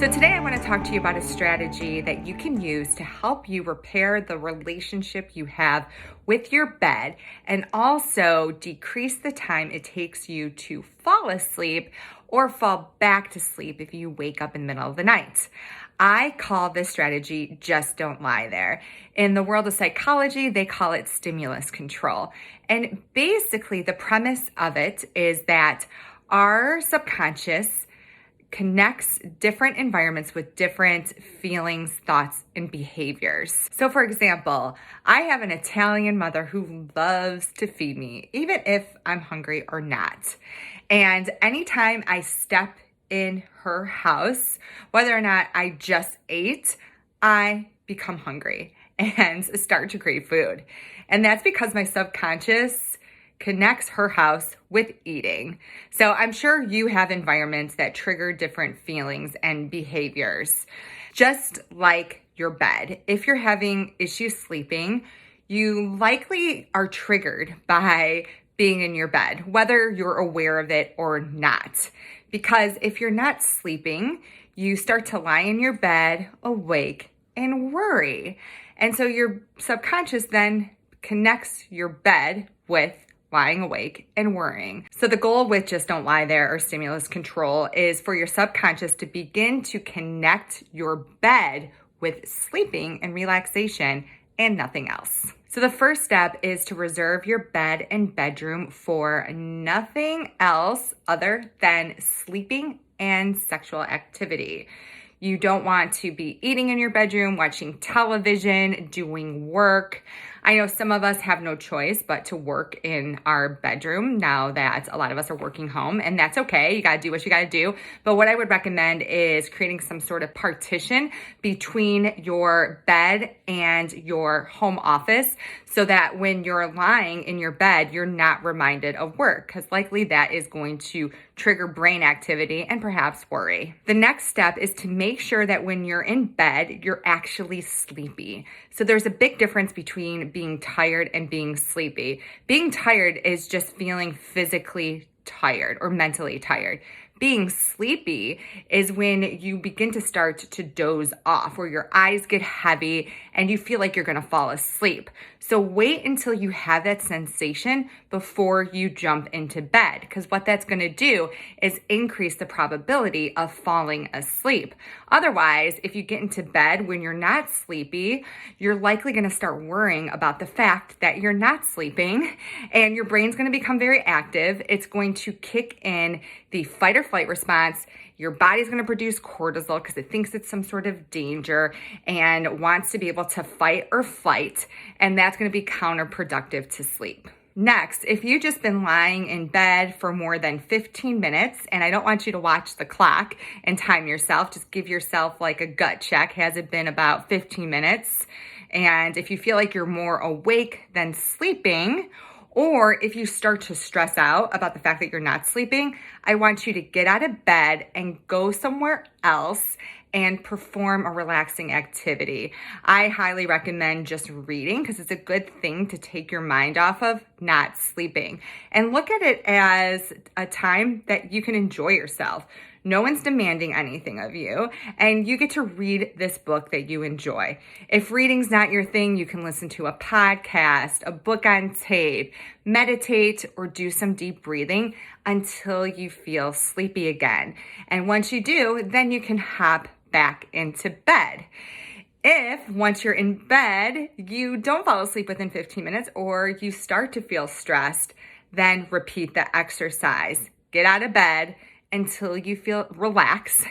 So today I want to talk to you about a strategy that you can use to help you repair the relationship you have with your bed and also decrease the time it takes you to fall asleep or fall back to sleep if you wake up in the middle of the night. I call this strategy Just Don't Lie There. In the world of psychology, they call it stimulus control. And basically the premise of it is that our subconscious connects different environments with different feelings, thoughts, and behaviors. So for example, I have an Italian mother who loves to feed me, even if I'm hungry or not. And anytime I step in her house, whether or not I just ate, I become hungry and start to crave food. And that's because my subconscious connects her house with eating. So I'm sure you have environments that trigger different feelings and behaviors. Just like your bed, if you're having issues sleeping, you likely are triggered by being in your bed, whether you're aware of it or not. Because if you're not sleeping, you start to lie in your bed, awake, and worry. And so your subconscious then connects your bed with lying awake and worrying. So the goal with Just Don't Lie There or stimulus control is for your subconscious to begin to connect your bed with sleeping and relaxation and nothing else. So the first step is to reserve your bed and bedroom for nothing else other than sleeping and sexual activity. You don't want to be eating in your bedroom, watching television, doing work. I know some of us have no choice but to work in our bedroom now that a lot of us are working home, and that's okay. You gotta do what you gotta do. But what I would recommend is creating some sort of partition between your bed and your home office so that when you're lying in your bed, you're not reminded of work, because likely that is going to trigger brain activity and perhaps worry. The next step is to make sure that when you're in bed, you're actually sleepy. So there's a big difference between being tired and being sleepy. Being tired is just feeling physically tired or mentally tired. Being sleepy is when you begin to start to doze off, where your eyes get heavy and you feel like you're gonna fall asleep. So wait until you have that sensation before you jump into bed, because what that's gonna do is increase the probability of falling asleep. Otherwise, if you get into bed when you're not sleepy, you're likely gonna start worrying about the fact that you're not sleeping, and your brain's gonna become very active. It's going to kick in the fight or flight response. Your body's going to produce cortisol because it thinks it's some sort of danger and wants to be able to fight or flight, and that's going to be counterproductive to sleep. Next, if you've just been lying in bed for more than 15 minutes, and I don't want you to watch the clock and time yourself, just give yourself like a gut check. Has it been about 15 minutes? And if you feel like you're more awake than sleeping, or if you start to stress out about the fact that you're not sleeping, I want you to get out of bed and go somewhere else and perform a relaxing activity. I highly recommend just reading because it's a good thing to take your mind off of not sleeping. And look at it as a time that you can enjoy yourself. No one's demanding anything of you, and you get to read this book that you enjoy. If reading's not your thing, you can listen to a podcast, a book on tape, meditate, or do some deep breathing until you feel sleepy again. And once you do, then you can hop back into bed. If once you're in bed, you don't fall asleep within 15 minutes or you start to feel stressed, then repeat the exercise. Get out of bed until you feel relaxed,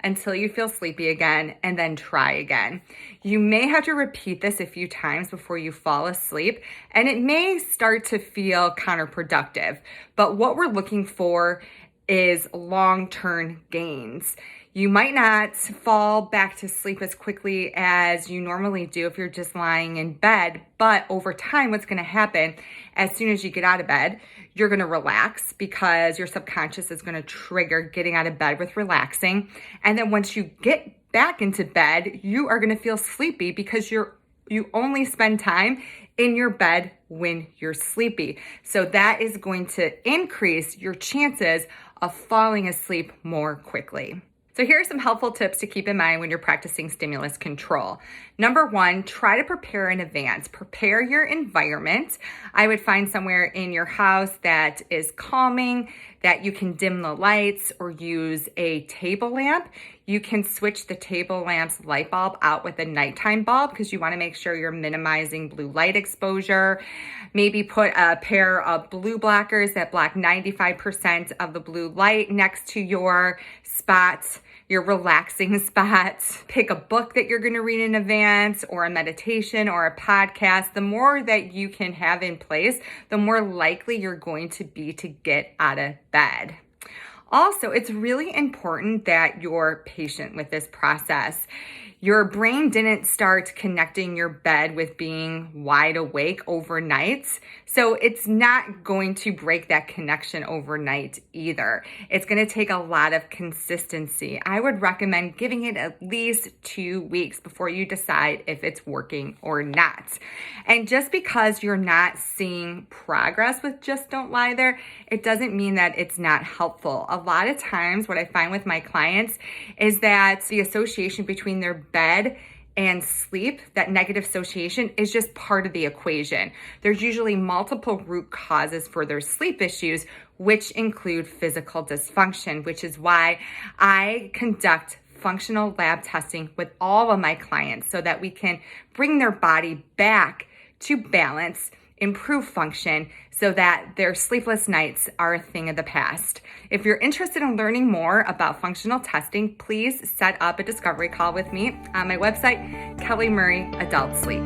until you feel sleepy again, and then try again. You may have to repeat this a few times before you fall asleep, and it may start to feel counterproductive. But what we're looking for is long-term gains. You might not fall back to sleep as quickly as you normally do if you're just lying in bed, but over time, what's gonna happen, as soon as you get out of bed, you're gonna relax because your subconscious is gonna trigger getting out of bed with relaxing. And then once you get back into bed, you are gonna feel sleepy because you only spend time in your bed when you're sleepy. So that is going to increase your chances of falling asleep more quickly. So here are some helpful tips to keep in mind when you're practicing stimulus control. Number one, try to prepare in advance. Prepare your environment. I would find somewhere in your house that is calming, that you can dim the lights or use a table lamp. You can switch the table lamp's light bulb out with a nighttime bulb because you want to make sure you're minimizing blue light exposure. Maybe put a pair of blue blockers that block 95% of the blue light next to your spots, your relaxing spots. Pick a book that you're going to read in advance, or a meditation or a podcast. The more that you can have in place, the more likely you're going to be to get out of bed. Also, it's really important that you're patient with this process. Your brain didn't start connecting your bed with being wide awake overnight, so it's not going to break that connection overnight either. It's going to take a lot of consistency. I would recommend giving it at least 2 weeks before you decide if it's working or not. And just because you're not seeing progress with Just Don't Lie There, it doesn't mean that it's not helpful. A lot of times what I find with my clients is that the association between their bed and sleep, that negative association, is just part of the equation. There's usually multiple root causes for their sleep issues, which include physical dysfunction, which is why I conduct functional lab testing with all of my clients so that we can bring their body back to balance, improve function, so that their sleepless nights are a thing of the past. If you're interested in learning more about functional testing, please set up a discovery call with me on my website, Kelly Murray Adult Sleep.